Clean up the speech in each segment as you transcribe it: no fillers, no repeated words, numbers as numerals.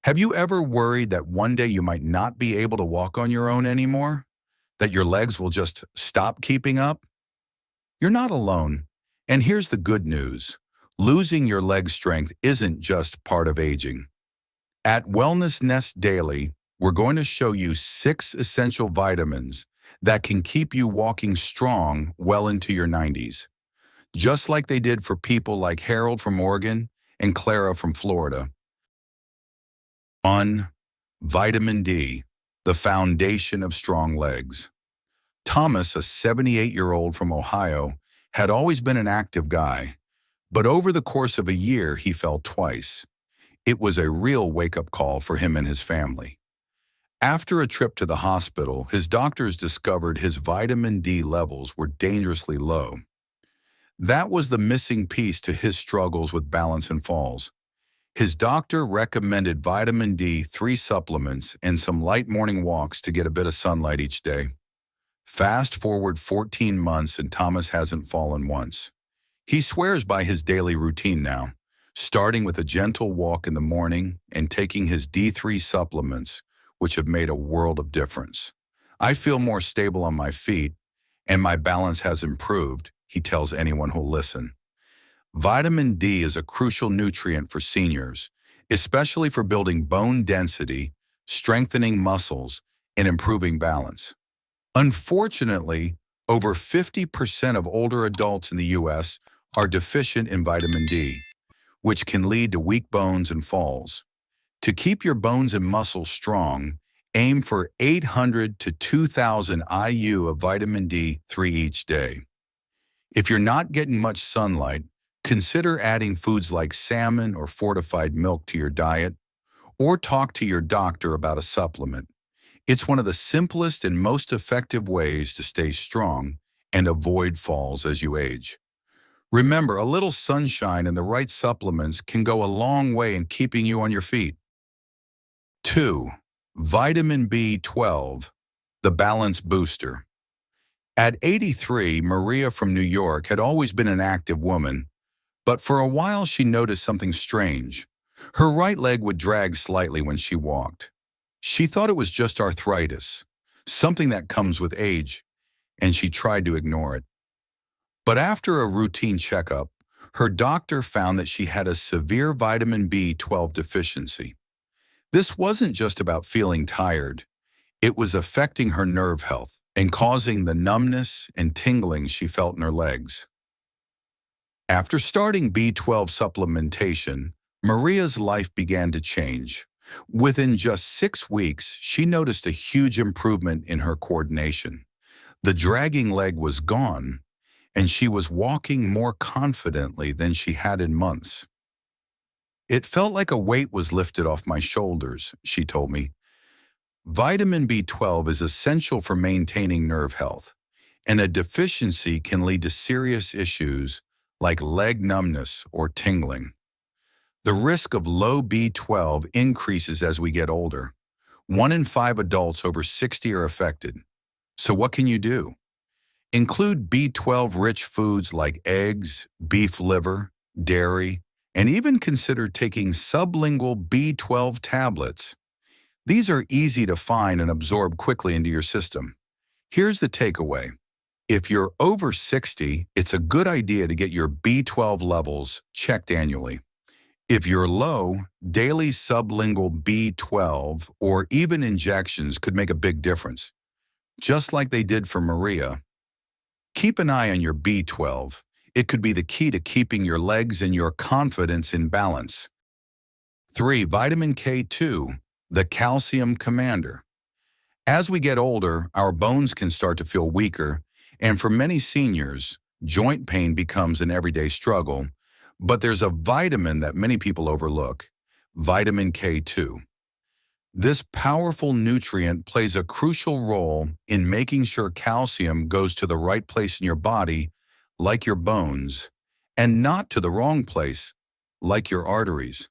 Have you ever worried that one day you might not be able to walk on your own anymore? That your legs will just stop keeping up? You're not alone. And here's the good news. Losing your leg strength isn't just part of aging. At Wellness Nest Daily, we're going to show you 6 essential vitamins that can keep you walking strong well into your 90s, just like they did for people like Harold from Oregon and Clara from Florida. 1. Vitamin D, the foundation of strong legs. Thomas, a 78-year-old from Ohio, had always been an active guy, but over the course of a year he fell twice. It was a real wake-up call for him and his family. After a trip to the hospital, his doctors discovered his vitamin D levels were dangerously low. That was the missing piece to his struggles with balance and falls. His doctor recommended vitamin D3 supplements and some light morning walks to get a bit of sunlight each day. Fast forward 14 months and Thomas hasn't fallen once. He swears by his daily routine now, starting with a gentle walk in the morning and taking his D3 supplements, which have made a world of difference. I feel more stable on my feet, and my balance has improved, he tells anyone who'll listen. Vitamin D is a crucial nutrient for seniors, especially for building bone density, strengthening muscles, and improving balance. Unfortunately, over 50% of older adults in the U.S. are deficient in vitamin D, which can lead to weak bones and falls. To keep your bones and muscles strong, aim for 800 to 2,000 IU of vitamin D3 each day. If you're not getting much sunlight, consider adding foods like salmon or fortified milk to your diet, or talk to your doctor about a supplement. It's one of the simplest and most effective ways to stay strong and avoid falls as you age. Remember, a little sunshine and the right supplements can go a long way in keeping you on your feet. 2. Vitamin B12, the balance booster. At 83, Maria from New York had always been an active woman, but for a while she noticed something strange. Her right leg would drag slightly when she walked. She thought it was just arthritis, something that comes with age, and she tried to ignore it. But after a routine checkup, her doctor found that she had a severe vitamin B12 deficiency. This wasn't just about feeling tired. It was affecting her nerve health and causing the numbness and tingling she felt in her legs. After starting B12 supplementation, Maria's life began to change. Within just 6 weeks, she noticed a huge improvement in her coordination. The dragging leg was gone, and she was walking more confidently than she had in months. It felt like a weight was lifted off my shoulders, she told me. Vitamin B12 is essential for maintaining nerve health, and a deficiency can lead to serious issues like leg numbness or tingling. The risk of low B12 increases as we get older. 1 in 5 adults over 60 are affected. So what can you do? Include B12-rich foods like eggs, beef liver, dairy, and even consider taking sublingual B12 tablets. These are easy to find and absorb quickly into your system. Here's the takeaway. If you're over 60, it's a good idea to get your B12 levels checked annually. If you're low, daily sublingual B12 or even injections could make a big difference, just like they did for Maria. Keep an eye on your B12. It could be the key to keeping your legs and your confidence in balance. 3. Vitamin K2, the calcium commander. As we get older, our bones can start to feel weaker, and for many seniors, joint pain becomes an everyday struggle. But there's a vitamin that many people overlook, vitamin K2. This powerful nutrient plays a crucial role in making sure calcium goes to the right place in your body, like your bones, and not to the wrong place, like your arteries.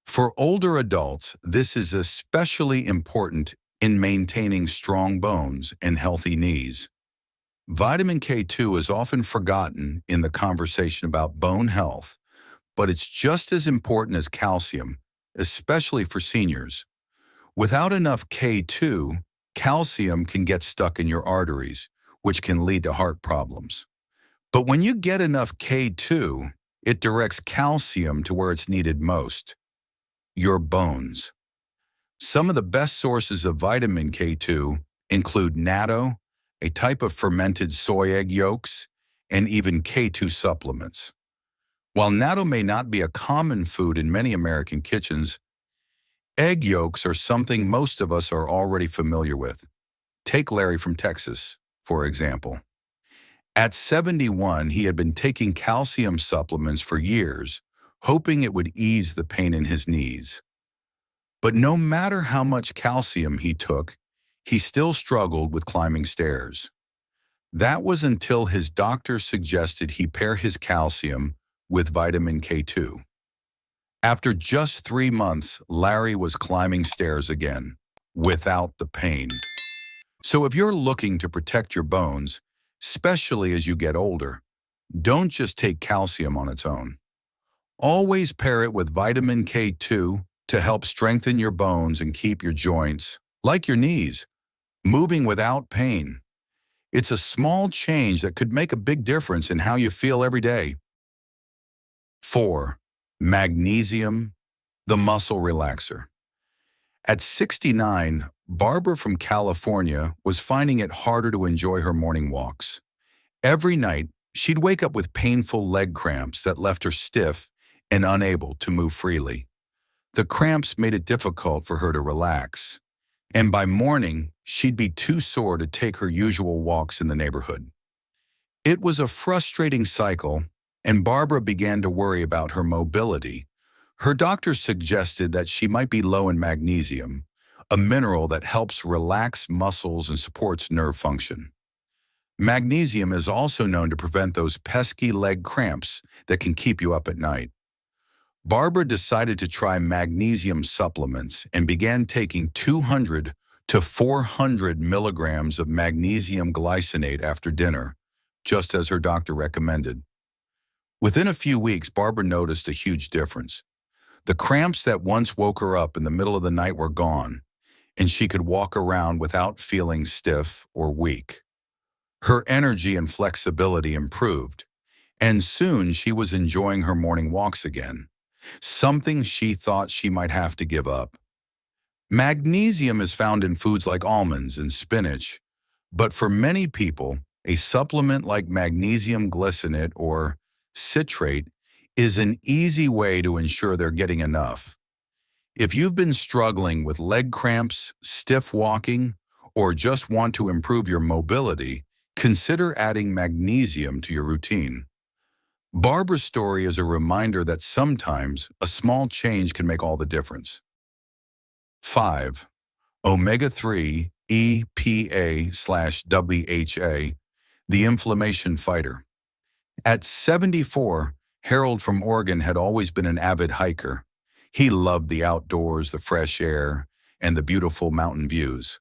For older adults, this is especially important in maintaining strong bones and healthy knees. Vitamin K2 is often forgotten in the conversation about bone health, but it's just as important as calcium especially for seniors. Without enough K2, calcium can get stuck in your arteries, which can lead to heart problems. But when you get enough K2, it directs calcium to where it's needed most, your bones. Some of the best sources of vitamin K2 include natto, a type of fermented soy egg yolks, and even K2 supplements. While natto may not be a common food in many American kitchens, egg yolks are something most of us are already familiar with. Take Larry from Texas, for example. At 71, he had been taking calcium supplements for years, hoping it would ease the pain in his knees. But no matter how much calcium he took, he still struggled with climbing stairs. That was until his doctor suggested he pair his calcium with vitamin K2. After just 3 months, Larry was climbing stairs again, without the pain. So if you're looking to protect your bones, especially as you get older, don't just take calcium on its own. Always pair it with vitamin K2 to help strengthen your bones and keep your joints, like your knees, moving without pain. It's a small change that could make a big difference in how you feel every day. 4. Magnesium, the muscle relaxer. At 69, Barbara from California was finding it harder to enjoy her morning walks. Every night, she'd wake up with painful leg cramps that left her stiff and unable to move freely. The cramps made it difficult for her to relax, and by morning, she'd be too sore to take her usual walks in the neighborhood. It was a frustrating cycle, and Barbara began to worry about her mobility. Her doctor suggested that she might be low in magnesium, a mineral that helps relax muscles and supports nerve function. Magnesium is also known to prevent those pesky leg cramps that can keep you up at night. Barbara decided to try magnesium supplements and began taking 200 to 400 milligrams of magnesium glycinate after dinner, just as her doctor recommended. Within a few weeks, Barbara noticed a huge difference. The cramps that once woke her up in the middle of the night were gone, and she could walk around without feeling stiff or weak. Her energy and flexibility improved, and soon she was enjoying her morning walks again, something she thought she might have to give up. Magnesium is found in foods like almonds and spinach, but for many people, a supplement like magnesium glycinate or citrate is an easy way to ensure they're getting enough. If you've been struggling with leg cramps, stiff walking, or just want to improve your mobility, consider adding magnesium to your routine. Barbara's story is a reminder that sometimes a small change can make all the difference. 5. Omega-3 EPA/WHA, the inflammation fighter. At 74, Harold from Oregon had always been an avid hiker. He loved the outdoors, the fresh air, and the beautiful mountain views.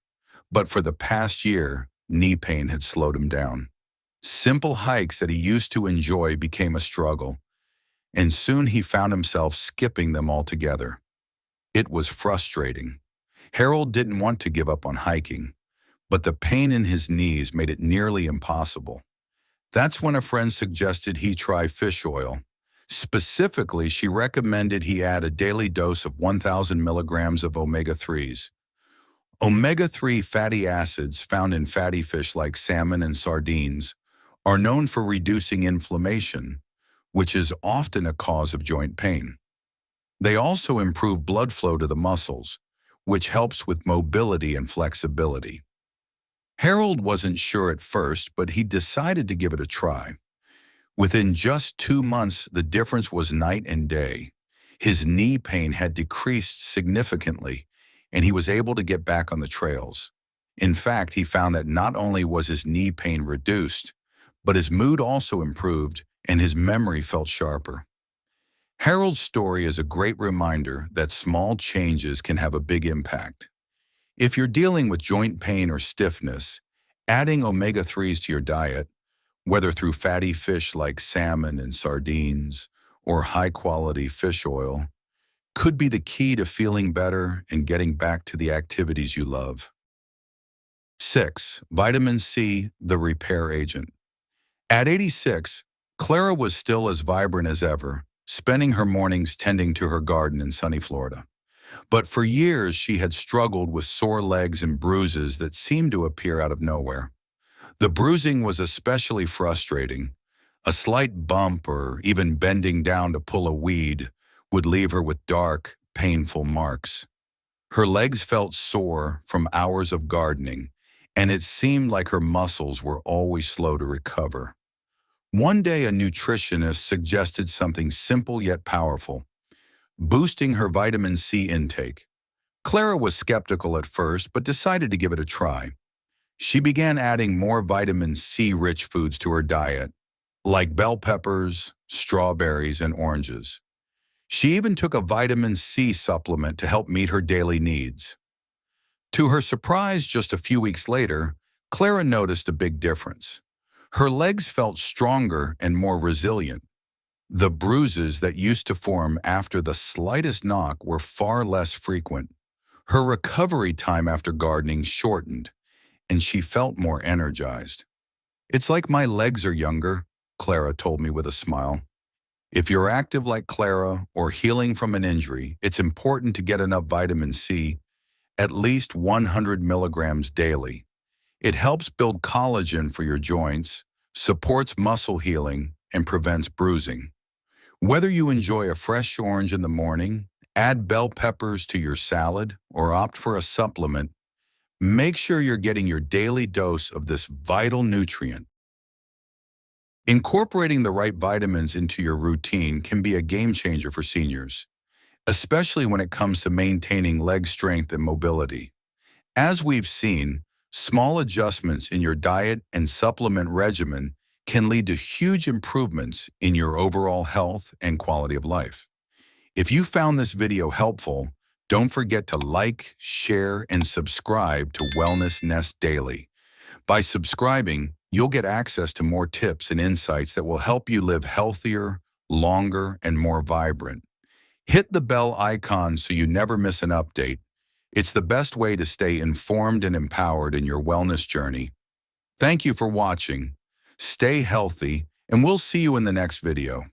But for the past year, knee pain had slowed him down. Simple hikes that he used to enjoy became a struggle, and soon he found himself skipping them altogether. It was frustrating. Harold didn't want to give up on hiking, but the pain in his knees made it nearly impossible. That's when a friend suggested he try fish oil. Specifically, she recommended he add a daily dose of 1,000 milligrams of omega-3s. Omega-3 fatty acids found in fatty fish like salmon and sardines are known for reducing inflammation, which is often a cause of joint pain. They also improve blood flow to the muscles, which helps with mobility and flexibility. Harold wasn't sure at first, but he decided to give it a try. Within just 2 months, the difference was night and day. His knee pain had decreased significantly, and he was able to get back on the trails. In fact, he found that not only was his knee pain reduced, but his mood also improved and his memory felt sharper. Harold's story is a great reminder that small changes can have a big impact. If you're dealing with joint pain or stiffness, adding omega-3s to your diet, whether through fatty fish like salmon and sardines or high-quality fish oil, could be the key to feeling better and getting back to the activities you love. 6. Vitamin C, the repair agent. At 86, Clara was still as vibrant as ever, spending her mornings tending to her garden in sunny Florida. But for years, she had struggled with sore legs and bruises that seemed to appear out of nowhere. The bruising was especially frustrating. A slight bump or even bending down to pull a weed would leave her with dark, painful marks. Her legs felt sore from hours of gardening, and it seemed like her muscles were always slow to recover. One day, a nutritionist suggested something simple yet powerful: boosting her vitamin C intake. Clara was skeptical at first, but decided to give it a try. She began adding more vitamin C-rich foods to her diet, like bell peppers, strawberries, and oranges. She even took a vitamin C supplement to help meet her daily needs. To her surprise, just a few weeks later, Clara noticed a big difference. Her legs felt stronger and more resilient. The bruises that used to form after the slightest knock were far less frequent. Her recovery time after gardening shortened, and she felt more energized. "It's like my legs are younger," Clara told me with a smile. If you're active like Clara or healing from an injury, it's important to get enough vitamin C, at least 100 milligrams daily. It helps build collagen for your joints, supports muscle healing, and prevents bruising. Whether you enjoy a fresh orange in the morning, add bell peppers to your salad, or opt for a supplement, make sure you're getting your daily dose of this vital nutrient. Incorporating the right vitamins into your routine can be a game changer for seniors, especially when it comes to maintaining leg strength and mobility. As we've seen, small adjustments in your diet and supplement regimen can lead to huge improvements in your overall health and quality of life. If you found this video helpful, don't forget to like, share, and subscribe to Wellness Nest Daily. By subscribing, you'll get access to more tips and insights that will help you live healthier, longer, and more vibrant. Hit the bell icon so you never miss an update. It's the best way to stay informed and empowered in your wellness journey. Thank you for watching. Stay healthy, and we'll see you in the next video.